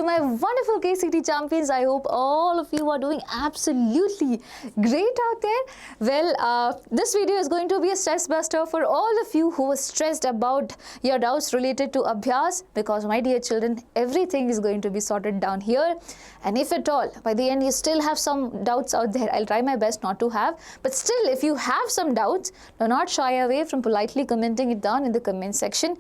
to my wonderful KCET champions. I hope all of you are doing absolutely great out there. Well, this video is going to be a stress buster for all of you who are stressed about your doubts related to ABHYAS, because my dear children, everything is going to be sorted down here. And if at all, by the end you still have some doubts out there, I'll try my best not to have. But still, if you have some doubts, do not shy away from politely commenting it down in the comment section.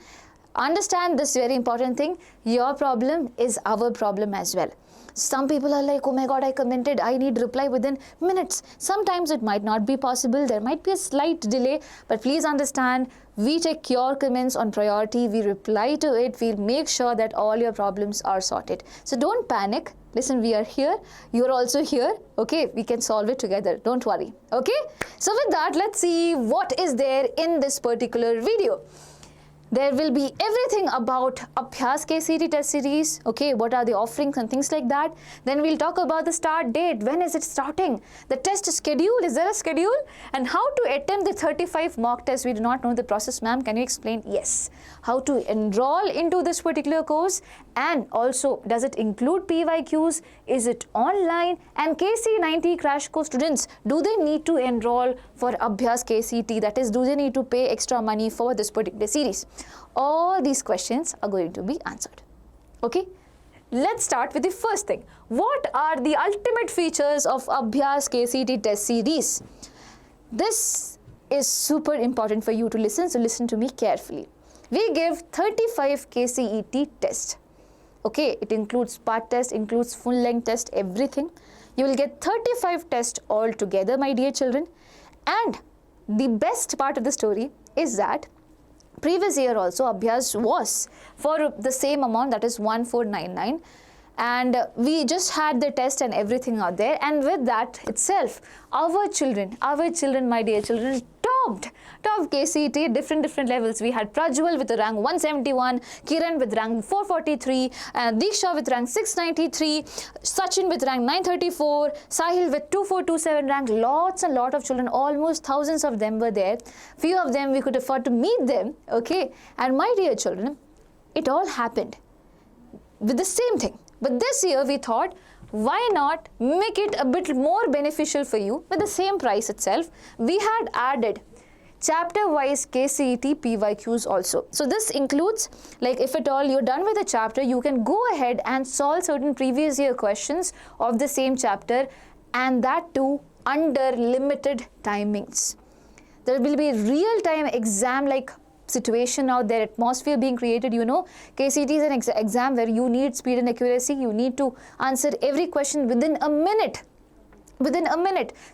Understand this very important thing, your problem is our problem as well. Some people are like, oh my god, I commented, I need reply within minutes. Sometimes it might not be possible, there might be a slight delay, but please understand, we take your comments on priority, we reply to it, we'll make sure that all your problems are sorted. So don't panic, listen, we are here, you're also here, okay, we can solve it together, don't worry, okay? So with that, let's see what is there in this particular video. There will be everything about ABHYAS KCET Test Series, okay, what are the offerings and things like that. Then we'll talk about the start date, when is it starting, the test schedule, is there a schedule, and how to attempt the 35 mock tests. We do not know the process, ma'am, can you explain? Yes. How to enroll into this particular course, and also does it include PYQs, is it online, and KC90 crash course students, do they need to enroll for ABHYAS KCET, that is, do they need to pay extra money for this particular series? All these questions are going to be answered. Okay, let's start with the first thing. What are the ultimate features of ABHYAS KCET Test Series? This is super important for you to listen, so listen to me carefully. We give 35 KCET tests. Okay, it includes part test, includes full length test, everything. You will get 35 tests all together, my dear children. And the best part of the story is that previous year also ABHYAS was for the same amount, that is 1499, and we just had the test and everything out there, and with that itself our children my dear children topped KCET different levels. We had Prajwal with a rank 171, Kiran with rank 443, Deeksha with rank 693, Sachin with rank 934, Sahil with 2427 rank. Lots and lot of children, almost thousands of them were there. Few of them we could afford to meet them, okay. And my dear children, it all happened with the same thing. But this year we thought, why not make it a bit more beneficial for you with the same price itself? We had added chapter-wise KCET PYQs also. So this includes, like, if at all you're done with a chapter, you can go ahead and solve certain previous year questions of the same chapter, and that too under limited timings. There will be real-time exam like situation out there, atmosphere being created. You know, KCET is an exam where you need speed and accuracy. You need to answer every question within a minute.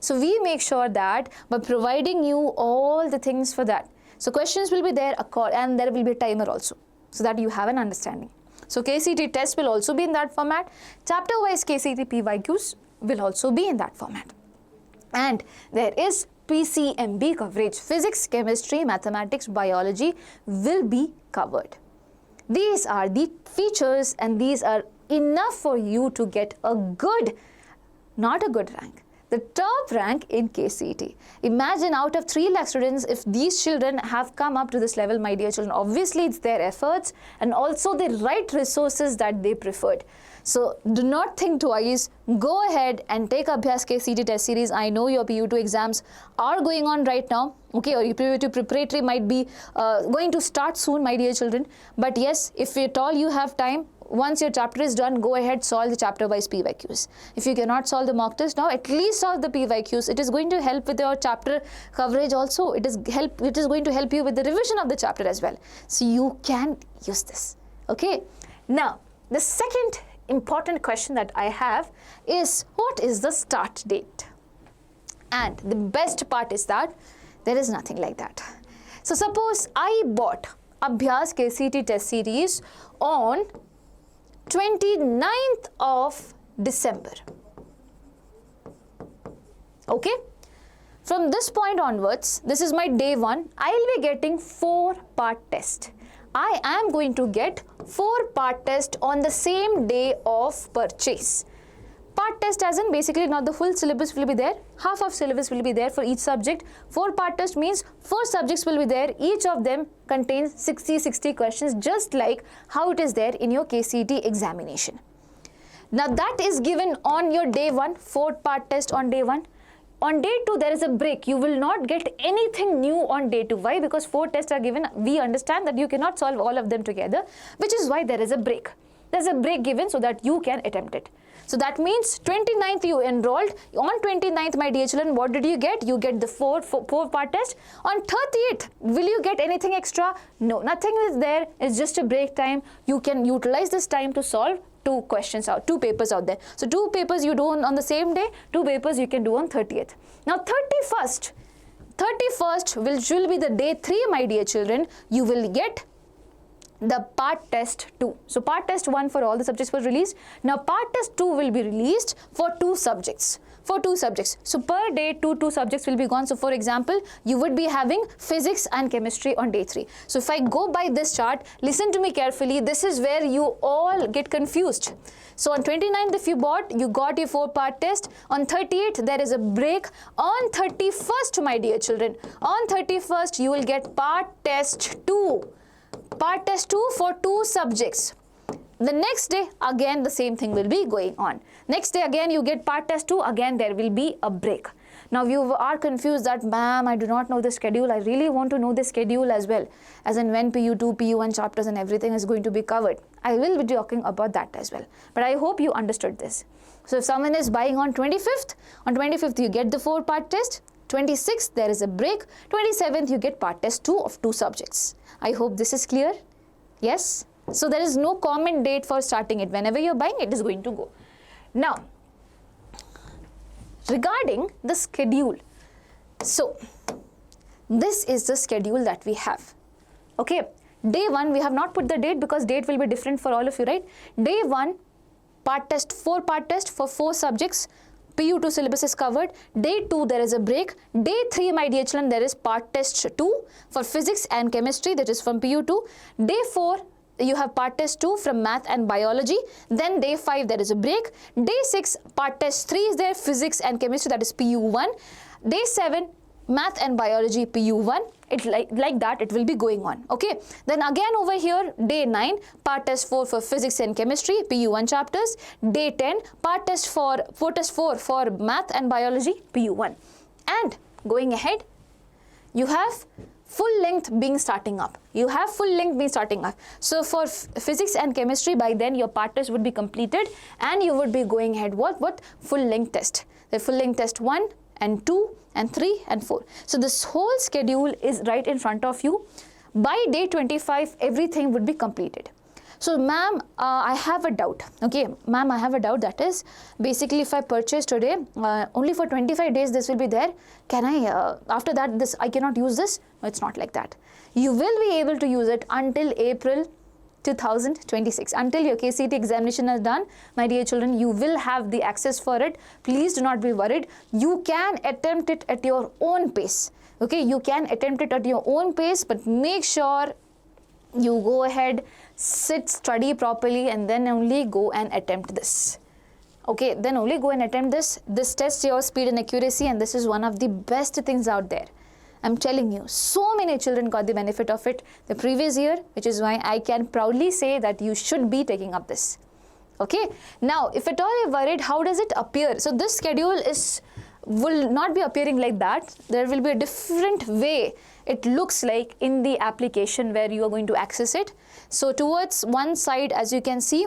So we make sure that by providing you all the things for that. So questions will be there, and there will be a timer also, so that you have an understanding. So KCET test will also be in that format. Chapter-wise KCET PYQs will also be in that format. And there is PCMB coverage. Physics, chemistry, mathematics, biology will be covered. These are the features, and these are enough for you to get a good, not a good rank, the top rank in KCET. Imagine out of 3 lakh students, if these children have come up to this level, my dear children, obviously it's their efforts and also the right resources that they preferred. So do not think twice, go ahead and take ABHYAS KCET Test Series. I know your PU2 exams are going on right now, okay, or your PU2 preparatory might be going to start soon, my dear children. But yes, if at all you have time, once your chapter is done, go ahead, solve the chapter-wise PYQs. If you cannot solve the mock test now, at least solve the PYQs. It is going to help with your chapter coverage also. It is going to help you with the revision of the chapter as well. So you can use this, okay. Now, the second important question that I have is, what is the start date? And the best part is that there is nothing like that. So suppose I bought ABHYAS KCET Test Series on 29th of December. Okay, from this point onwards, this is my day 1, I will be getting 4-part test. I am going to get 4-part test on the same day of purchase. Part test as in basically not the full syllabus will be there, half of syllabus will be there for each subject. 4-part test means 4 subjects will be there, each of them contains 60 questions, just like how it is there in your KCET examination. Now that is given on your day 1, 4-part test on day 1. On day 2, there is a break. You will not get anything new on day 2. Why? Because 4 tests are given. We understand that you cannot solve all of them together, which is why there is a break. There's a break given so that you can attempt it. So that means 29th you enrolled. On 29th, my dear children, what did you get? You get the 4-part test. On 30th, will you get anything extra? No, nothing is there. It's just a break time. You can utilize this time to solve 2 questions out, 2 papers out there. So 2 papers you do on the same day, 2 papers you can do on 30th. Now 31st will be the day 3, my dear children. You will get the part test 2. So part test 1 for all the subjects was released. Now part test 2 will be released for 2 subjects. So per day 2 subjects will be gone. So for example, you would be having physics and chemistry on day 3. So if I go by this chart, listen to me carefully. This is where you all get confused. So on 29th, if you got your 4-part test. On 38th, there is a break. On 31st, my dear children, on 31st, you will get part test 2. Part test 2 for 2 subjects. The next day, again, the same thing will be going on. Next day, again, you get part test 2. Again, there will be a break. Now, you are confused that, ma'am, I do not know the schedule. I really want to know the schedule as well. As in when PU2, PU1 chapters and everything is going to be covered. I will be talking about that as well. But I hope you understood this. So, if someone is buying on 25th, you get the 4-part test. 26th, there is a break. 27th, you get part test 2 of 2 subjects. I hope this is clear. Yes? So there is no common date for starting it. Whenever you're buying, it is going to go. Now, regarding the schedule. So, this is the schedule that we have. Okay. Day 1, we have not put the date because date will be different for all of you, right? Day 1, part test, 4-part test for 4 subjects. PU2 syllabus is covered. Day 2, there is a break. Day 3, my dear children, there is part test 2 for physics and chemistry, that is from PU2. Day 4, you have part test 2 from math and biology. Then day 5, there is a break. Day 6, part test 3 is there, physics and chemistry, that is PU1. Day 7, math and biology, PU1. It like that it will be going on. Okay. Then again over here, day 9, part test 4 for physics and chemistry, PU1 chapters. Day 10, part test 4 for math and biology, PU1. And going ahead, you have full length being starting up. So for physics and chemistry, by then your part test would be completed and you would be going ahead what full length test. The full length test 1 and 2 and 3 and 4. So this whole schedule is right in front of you. By day 25, everything would be completed. So ma'am, I have a doubt. Okay, ma'am, I have a doubt. That is, basically if I purchase today, only for 25 days this will be there. Can I, after that, I cannot use this? No, it's not like that. You will be able to use it until April 2026. Until your KCET examination is done, my dear children, you will have the access for it. Please do not be worried. You can attempt it at your own pace. Okay, you can attempt it at your own pace, but make sure you go ahead, sit, study properly, and then only go and attempt this. Okay, then only go and attempt this. This tests your speed and accuracy, and this is one of the best things out there. I'm telling you, so many children got the benefit of it the previous year, which is why I can proudly say that you should be taking up this. Okay, now if at all you're worried, how does it appear? So this schedule will not be appearing like that. There will be a different way it looks like in the application where you are going to access it. So towards one side, as you can see,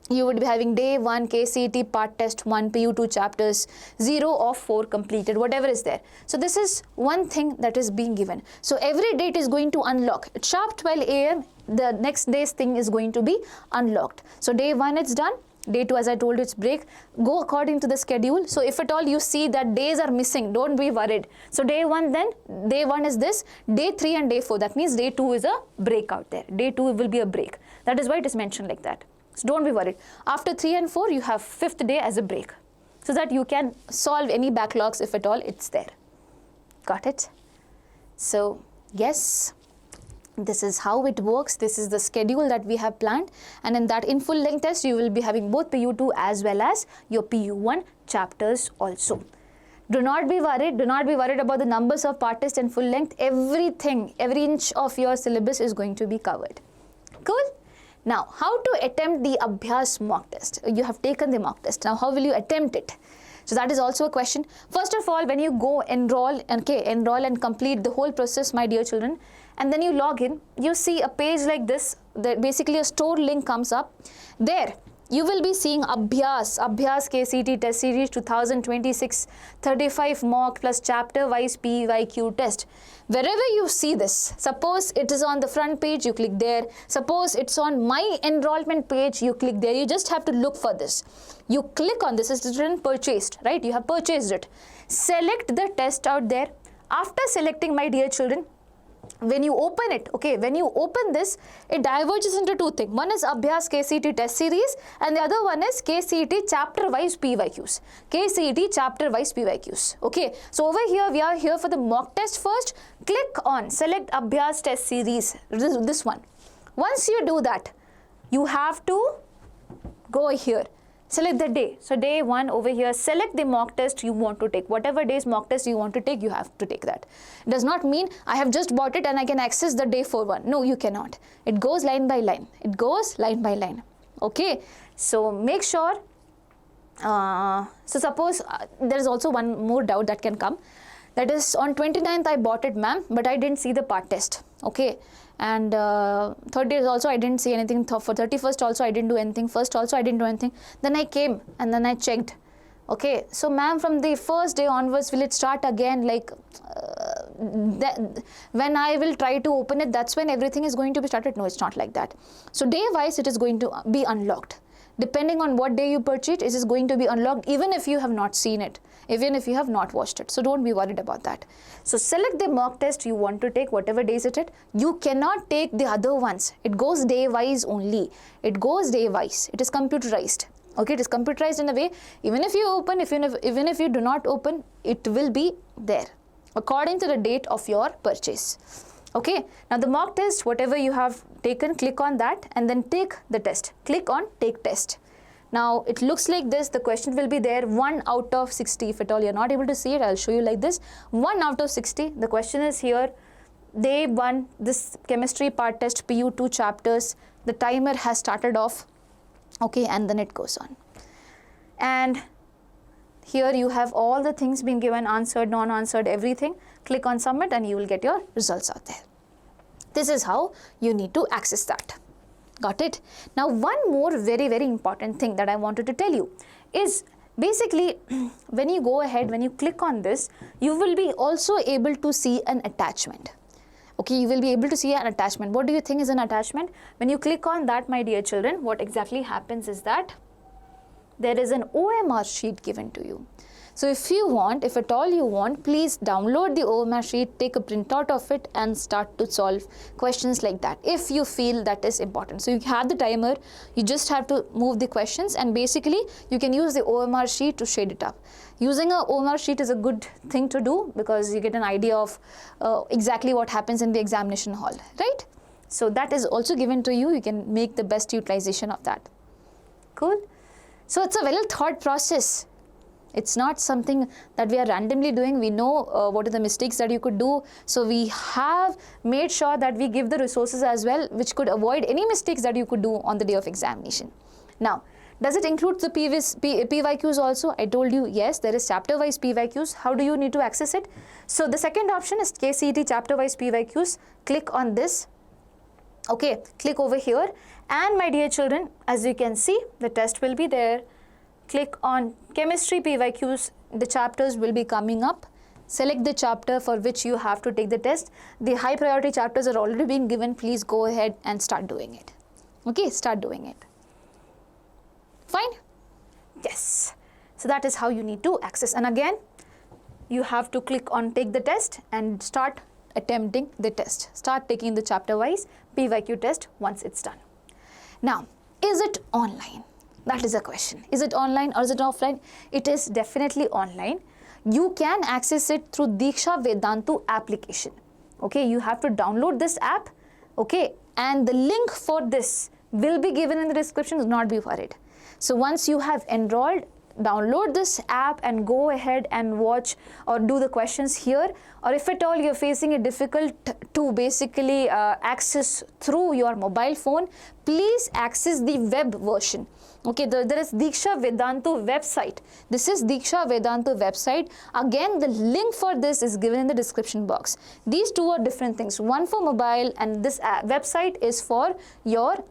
you would be having day 1 KCET part test 1 PU2 chapters 0 of 4 completed, whatever is there. So this is one thing that is being given. So every date is going to unlock. At sharp 12 a.m. the next day's thing is going to be unlocked. So day 1 it's done. Day 2, as I told you, it's break. Go according to the schedule. So if at all you see that days are missing, don't be worried. So day 1 then, day 1 is this, day 3 and day 4. That means day 2 is a break out there. Day 2 will be a break. That is why it is mentioned like that. So don't be worried. After 3 and 4, you have 5th day as a break, so that you can solve any backlogs if at all it's there. Got it? So yes, this is how it works. This is the schedule that we have planned, and in that, in full length test, you will be having both PU2 as well as your PU1 chapters also. Do not be worried. Do not be worried about the numbers of part test and full length. Everything, every inch of your syllabus is going to be covered. Cool? Now, how to attempt the ABHYAS mock test? You have taken the mock test. Now, how will you attempt it? So that is also a question. First of all, when you go enroll and complete the whole process, my dear children, and then you log in, you see a page like this, that basically a store link comes up. There, you will be seeing ABHYAS KCET Test Series 2026, 35 mock plus chapter-wise PYQ test. Wherever you see this, suppose it is on the front page, you click there. Suppose it's on my enrollment page, you click there. You just have to look for this. You click on this, it's written purchased, right? You have purchased it. Select the test out there. After selecting, my dear children, when you open it, okay, when you open this, it diverges into two things. One is ABHYAS KCET Test Series and the other one is KCET chapter-wise PYQs. KCET chapter-wise PYQs, okay. So over here, we are here for the mock test first. Click on select ABHYAS Test Series, this one. Once you do that, you have to go here. Select the day. So day 1 over here, select the mock test you want to take. Whatever day's mock test you want to take, you have to take that. It does not mean I have just bought it and I can access the day 4 one. No, you cannot. It goes line by line. It goes line by line. Okay. So make sure. So suppose there is also one more doubt that can come. That is on 29th I bought it, ma'am, but I didn't see the part test. Okay. And 30th also I didn't see anything. For 31st also I didn't do anything. First also I didn't do anything. Then I came and then I checked. Okay, so ma'am, from the first day onwards, will it start again? Like when I will try to open it, that's when everything is going to be started? No, it's not like that. So day wise it is going to be unlocked. Depending on what day you purchase, it is going to be unlocked even if you have not seen it, even if you have not watched it. So don't be worried about that. So select the mock test you want to take, whatever days it is. You cannot take the other ones. It goes day wise only. It goes day wise. It is computerized. Okay, it is computerized in a way, even if you open, even if you do not open, it will be there according to the date of your purchase. Okay, now the mock test, whatever you have taken, click on that and then take the test. Click on take test. Now it looks like this. The question will be there, 1 out of 60. If at all you're not able to see it, I'll show you like this. 1 out of 60. The question is here, day 1, this chemistry part test, PU 2 chapters. The timer has started off. Okay, and then it goes on. And here you have all the things being given, answered, non-answered, everything. Click on submit and you will get your results out there. This is how you need to access that. Got it? Now one more very, very important thing that I wanted to tell you is basically when you go ahead, when you click on this, you will be also able to see an attachment. Okay, you will be able to see an attachment. What do you think is an attachment? When you click on that, my dear children, what exactly happens is that there is an OMR sheet given to you. So if you want, if at all you want, please download the OMR sheet, take a printout of it and start to solve questions like that if you feel that is important. So you have the timer, you just have to move the questions and basically you can use the OMR sheet to shade it up. Using a OMR sheet is a good thing to do because you get an idea of exactly what happens in the examination hall, right? So that is also given to you. You can make the best utilization of that. Cool. So it's a well thought process. It's not something that we are randomly doing. We know what are the mistakes that you could do. So we have made sure that we give the resources as well, which could avoid any mistakes that you could do on the day of examination. Now, does it include the PYQs also? I told you, yes, there is chapter-wise PYQs. How do you need to access it? So the second option is KCET chapter-wise PYQs. Click on this. Okay, click over here. And my dear children, as you can see, the test will be there. Click on chemistry PYQs, the chapters will be coming up. Select the chapter for which you have to take the test. The high priority chapters are already being given. Please go ahead and start doing it. Okay, start doing it. Fine? Yes. So that is how you need to access. And again, you have to click on take the test and start attempting the test. Start taking the chapter wise PYQ test once it's done. Now, is it online? That is a question. Is it online or is it offline? It is definitely online. You can access it through Deeksha Vedantu application. Okay, you have to download this app. Okay, and the link for this will be given in the description. Do not be worried. So once you have enrolled, download this app and go ahead and watch or do the questions here. Or if at all you're facing it difficult to basically access through your mobile phone, please access the web version. Okay, there is Deeksha Vedantu website. This is Deeksha Vedantu website. Again, the link for this is given in the description box. These two are different things. One for mobile, and this website is for your,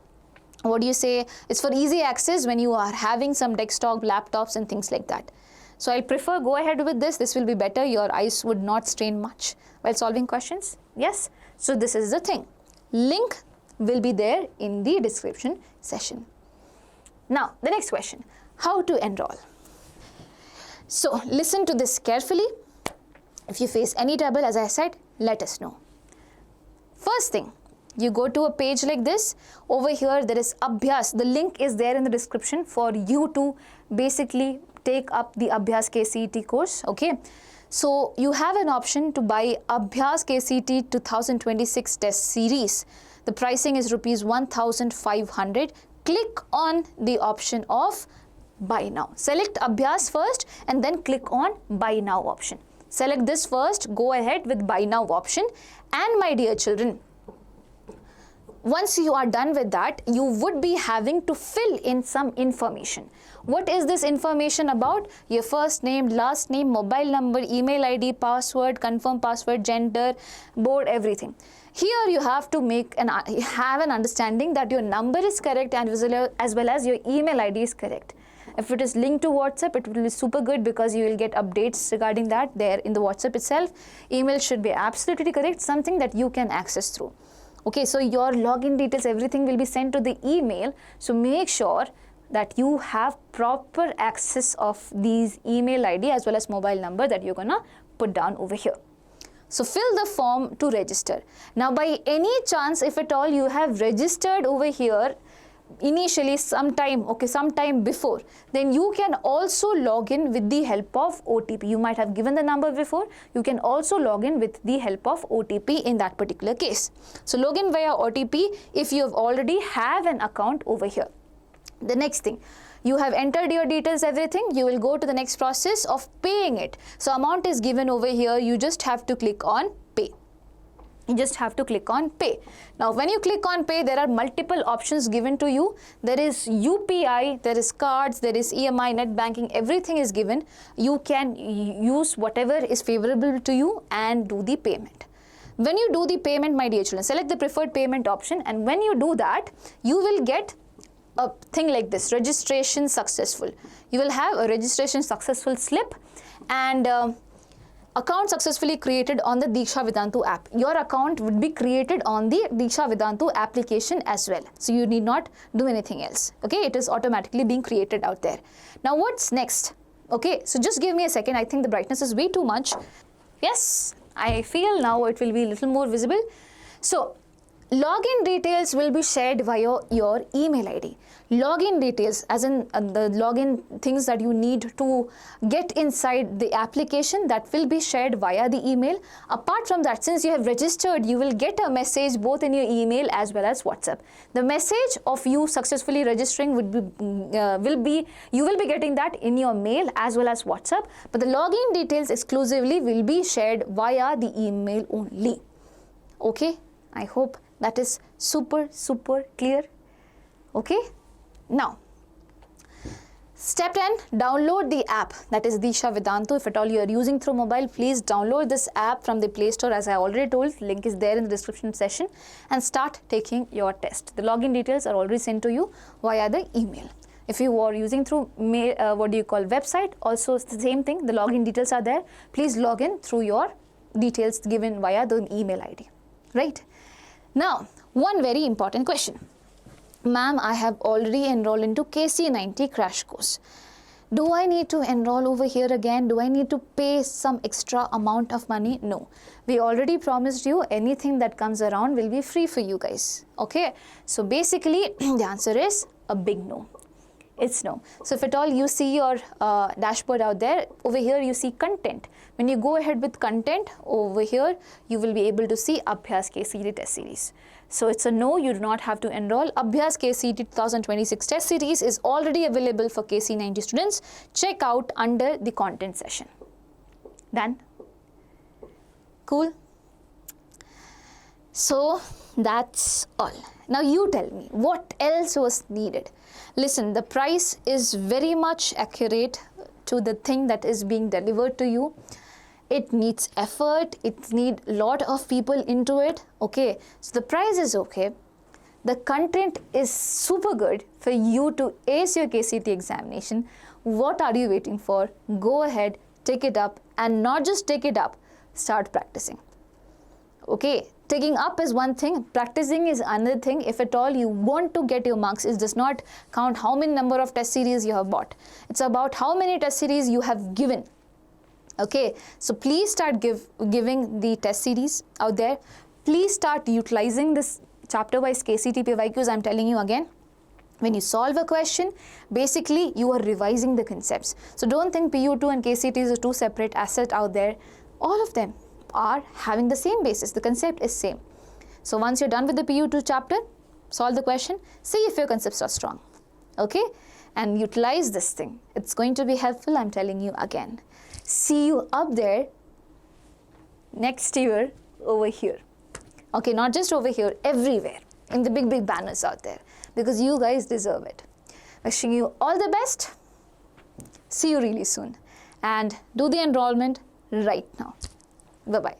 what do you say, it's for easy access when you are having some desktop, laptops and things like that. So I prefer go ahead with this. This will be better. Your eyes would not strain much while solving questions. Yes. So this is the thing. Link will be there in the description session. Now, the next question, how to enroll? So, listen to this carefully. If you face any trouble, as I said, let us know. First thing, you go to a page like this. Over here, there is ABHYAS. The link is there in the description for you to basically take up the ABHYAS KCET course, okay? So, you have an option to buy ABHYAS KCET 2026 Test Series. The pricing is rupees 1,500. Click on the option of buy now. Select ABHYAS first and then click on buy now option. Select this first, go ahead with buy now option. And my dear children, once you are done with that, you would be having to fill in some information. What is this information about? Your first name, last name, mobile number, email ID, password, confirm password, gender, board, everything. Here you have to have an understanding that your number is correct and as well as your email ID is correct. If it is linked to WhatsApp, it will be super good because you will get updates regarding that there in the WhatsApp itself. Email should be absolutely correct, something that you can access through. Okay, so your login details, everything will be sent to the email. So make sure that you have proper access of these email ID as well as mobile number that you're gonna put down over here. So fill the form to register. Now by any chance, if at all you have registered over here initially sometime before, then you can also log in with the help of OTP. You might have given the number before. You can also log in with the help of OTP in that particular case. So log in via OTP if you have already have an account over here. The next thing, you have entered your details, everything, you will go to the next process of paying it. So amount is given over here, you just have to click on pay. You just have to click on pay. Now when you click on pay, there are multiple options given to you. There is UPI, there is cards, there is EMI, net banking, everything is given. You can use whatever is favorable to you and do the payment. When you do the payment, my dear children, select the preferred payment option, and when you do that, you will get a thing like this, registration successful. You will have a registration successful slip and account successfully created on the Deeksha Vedantu app. Your account would be created on the Deeksha Vedantu application as well. So you need not do anything else. Okay, it is automatically being created out there. Now what's next? Okay, so just give me a second. I think the brightness is way too much. Yes, I feel now it will be a little more visible. So login details will be shared via your email ID. Login details, as in the login things that you need to get inside the application, that will be shared via the email. Apart from that, since you have registered, you will get a message both in your email as well as WhatsApp. The message of you successfully registering you will be getting that in your mail as well as WhatsApp. But the login details exclusively will be shared via the email only. Okay, I hope that is super clear. Okay, now step 10, download the app, that is Deeksha Vedantu. If at all you are using through mobile, please download this app from the Play Store. As I already told, link is there in the description section, and start taking your test. The login details are already sent to you via the email. If you are using through mail, website, also it's the same thing, the login details are there. Please log in through your details given via the email ID, right? Now, one very important question. Ma'am, I have already enrolled into KC90 crash course. Do I need to enroll over here again? Do I need to pay some extra amount of money? No. We already promised you anything that comes around will be free for you guys. Okay? So basically, the answer is a big no. It's no. So if at all you see your dashboard out there, over here you see content. When you go ahead with content, over here you will be able to see ABHYAS KCET Test Series. So it's a no, you do not have to enroll. ABHYAS KCET 2026 test series is already available for KC90 students. Check out under the content session. Done? Cool? So that's all. Now you tell me, what else was needed? Listen, the price is very much accurate to the thing that is being delivered to you. It needs effort, it needs a lot of people into it, okay? So the price is okay. The content is super good for you to ace your KCET examination. What are you waiting for? Go ahead, take it up, and not just take it up, start practicing. Okay, taking up is one thing, practicing is another thing. If at all you want to get your marks, it does not count how many number of test series you have bought. It's about how many test series you have given. Okay, so please start giving the test series out there. Please start utilizing this chapter-wise KCET PYQs. I'm telling you again, when you solve a question, basically you are revising the concepts. So don't think PU2 and KCET are two separate assets out there. All of them are having the same basis. The concept is same. So once you're done with the PU2 chapter, solve the question, see if your concepts are strong. Okay, and utilize this thing. It's going to be helpful, I'm telling you again. See you up there next year over here. Okay, not just over here, everywhere, in the big banners out there, because you guys deserve it. Wishing you all the best. See you really soon, and do the enrollment right now. Bye-bye.